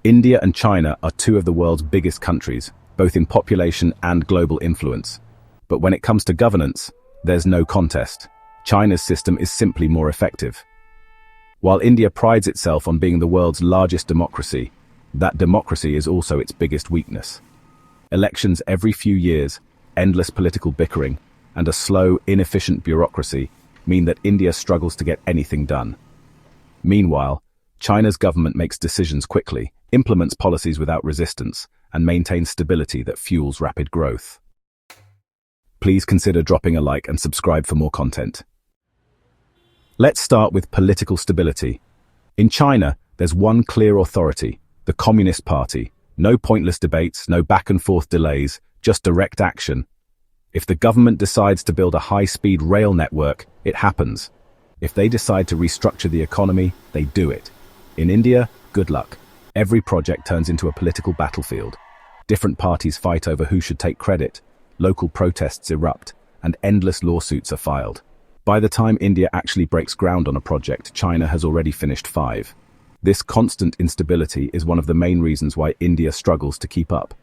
India and China are two of the world's biggest countries, both in population and global influence. But when it comes to governance, there's no contest. China's system is simply more effective. While India prides itself on being the world's largest democracy, that democracy is also its biggest weakness. Elections every few years, endless political bickering, and a slow, inefficient bureaucracy mean that India struggles to get anything done. Meanwhile, China's government makes decisions quickly, implements policies without resistance, and maintains stability that fuels rapid growth. Please consider dropping a like and subscribe for more content. Let's start with political stability. In China, there's one clear authority, the Communist Party. No pointless debates, no back-and-forth delays, just direct action. If the government decides to build a high-speed rail network, it happens. If they decide to restructure the economy, they do it. In India, good luck. Every project turns into a political battlefield. Different parties fight over who should take credit, local protests erupt, and endless lawsuits are filed. By the time India actually breaks ground on a project, China has already finished 5. This constant instability is one of the main reasons why India struggles to keep up.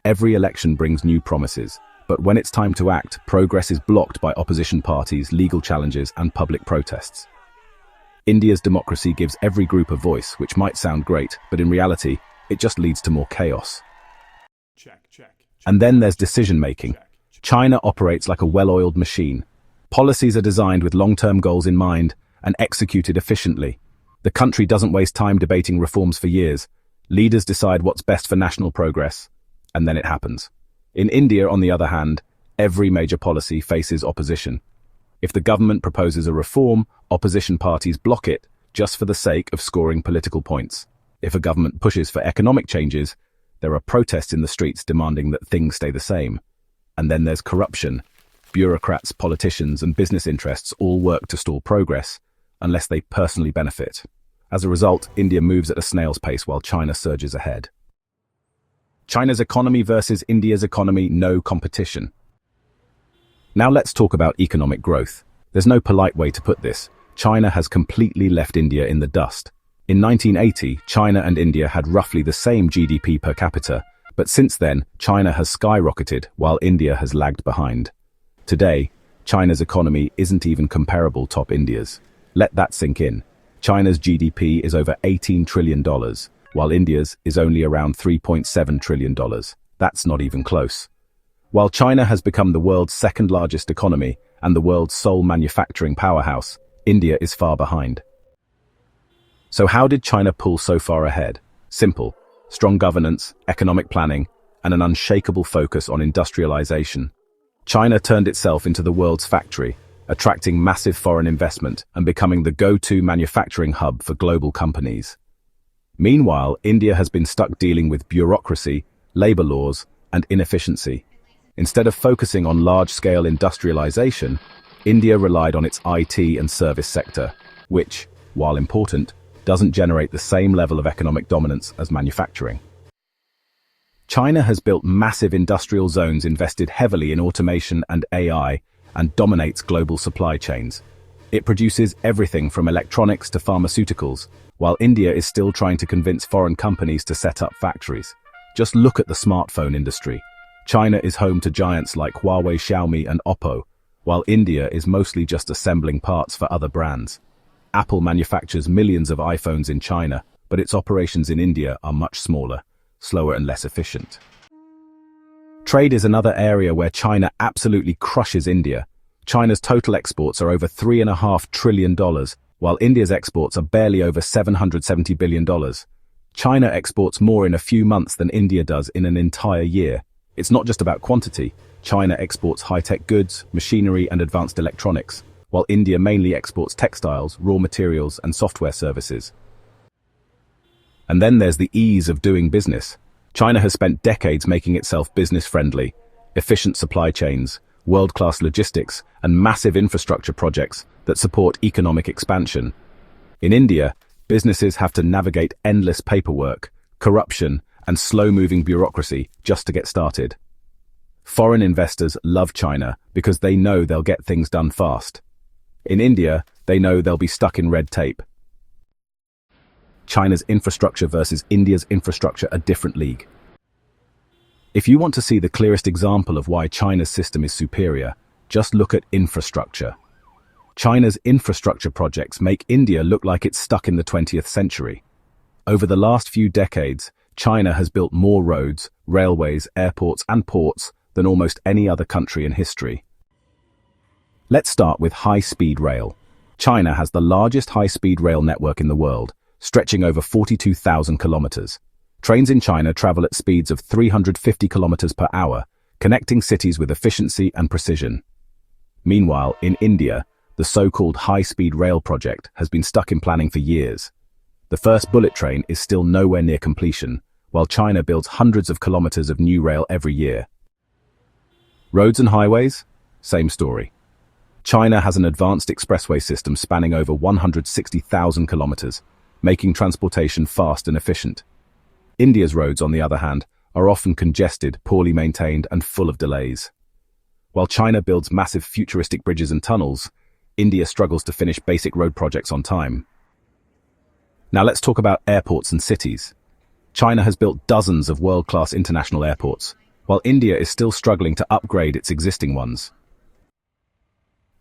Every election brings new promises, but when it's time to act, progress is blocked by opposition parties, legal challenges, and public protests. India's democracy gives every group a voice, which might sound great, but in reality, it just leads to more chaos. And then there's decision-making. China operates like a well-oiled machine. Policies are designed with long-term goals in mind and executed efficiently. The country doesn't waste time debating reforms for years. Leaders decide what's best for national progress, and then it happens. In India, on the other hand, every major policy faces opposition. If the government proposes a reform, opposition parties block it, just for the sake of scoring political points. If a government pushes for economic changes, there are protests in the streets demanding that things stay the same. And then there's corruption. Bureaucrats, politicians, and business interests all work to stall progress, unless they personally benefit. As a result, India moves at a snail's pace while China surges ahead. China's economy versus India's economy, no competition. Now let's talk about economic growth. There's no polite way to put this. China has completely left India in the dust. In 1980, China and India had roughly the same GDP per capita, but since then, China has skyrocketed while India has lagged behind. Today, China's economy isn't even comparable to India's. Let that sink in. China's GDP is over $18 trillion, while India's is only around $3.7 trillion. That's not even close. While China has become the world's second largest economy and the world's sole manufacturing powerhouse, India is far behind. So how did China pull so far ahead? Simple. Strong governance, economic planning, and an unshakable focus on industrialization. China turned itself into the world's factory, attracting massive foreign investment and becoming the go-to manufacturing hub for global companies. Meanwhile, India has been stuck dealing with bureaucracy, labor laws, and inefficiency. Instead of focusing on large-scale industrialization, India relied on its IT and service sector, which, while important, doesn't generate the same level of economic dominance as manufacturing. China has built massive industrial zones, invested heavily in automation and AI, and dominates global supply chains. It produces everything from electronics to pharmaceuticals, while India is still trying to convince foreign companies to set up factories. Just look at the smartphone industry. China is home to giants like Huawei, Xiaomi, and Oppo, while India is mostly just assembling parts for other brands. Apple manufactures millions of iPhones in China, but its operations in India are much smaller, slower, and less efficient. Trade is another area where China absolutely crushes India. China's total exports are over $3.5 trillion, while India's exports are barely over $770 billion. China exports more in a few months than India does in an entire year. It's not just about quantity. China exports high-tech goods, machinery, and advanced electronics, while India mainly exports textiles, raw materials, and software services. And then there's the ease of doing business. China has spent decades making itself business-friendly, efficient supply chains, world-class logistics, and massive infrastructure projects that support economic expansion. In India, businesses have to navigate endless paperwork, corruption, and slow-moving bureaucracy just to get started. Foreign investors love China because they know they'll get things done fast. In India, they know they'll be stuck in red tape. China's infrastructure versus India's infrastructure a different league. If you want to see the clearest example of why China's system is superior, just look at infrastructure. China's infrastructure projects make India look like it's stuck in the 20th century. Over the last few decades, China has built more roads, railways, airports, and ports than almost any other country in history. Let's start with high-speed rail. China has the largest high-speed rail network in the world, stretching over 42,000 kilometers. Trains in China travel at speeds of 350 kilometers per hour, connecting cities with efficiency and precision. Meanwhile, in India, the so-called high-speed rail project has been stuck in planning for years. The first bullet train is still nowhere near completion, while China builds hundreds of kilometers of new rail every year. Roads and highways? Same story. China has an advanced expressway system spanning over 160,000 kilometers, making transportation fast and efficient. India's roads, on the other hand, are often congested, poorly maintained, and full of delays. While China builds massive futuristic bridges and tunnels, India struggles to finish basic road projects on time. Now let's talk about airports and cities. China has built dozens of world-class international airports, while India is still struggling to upgrade its existing ones.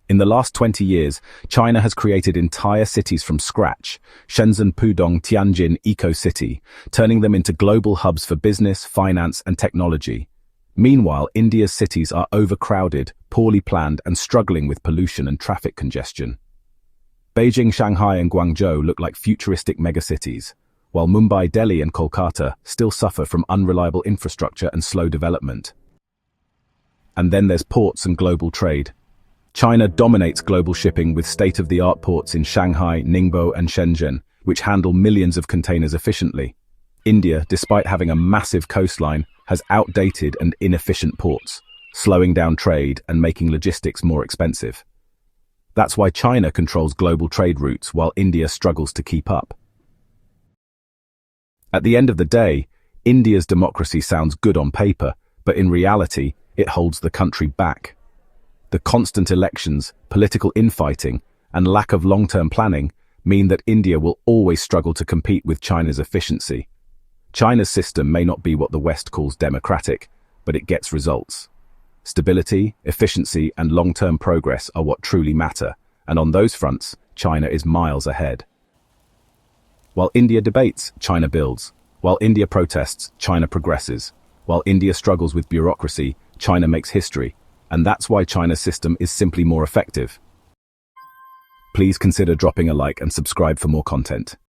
In the last 20 years, China has created entire cities from scratch, Shenzhen, Pudong, Tianjin, Eco-City, turning them into global hubs for business, finance, and technology. Meanwhile, India's cities are overcrowded, poorly planned, and struggling with pollution and traffic congestion. Beijing, Shanghai, and Guangzhou look like futuristic megacities, while Mumbai, Delhi, and Kolkata still suffer from unreliable infrastructure and slow development. And then there's ports and global trade. China dominates global shipping with state-of-the-art ports in Shanghai, Ningbo, and Shenzhen, which handle millions of containers efficiently. India, despite having a massive coastline, has outdated and inefficient ports, slowing down trade and making logistics more expensive. That's why China controls global trade routes while India struggles to keep up. At the end of the day, India's democracy sounds good on paper, but in reality, it holds the country back. The constant elections, political infighting, and lack of long-term planning mean that India will always struggle to compete with China's efficiency. China's system may not be what the West calls democratic, but it gets results. Stability, efficiency, and long-term progress are what truly matter, and on those fronts, China is miles ahead. While India debates, China builds. While India protests, China progresses. While India struggles with bureaucracy, China makes history. And that's why China's system is simply more effective. Please consider dropping a like and subscribe for more content.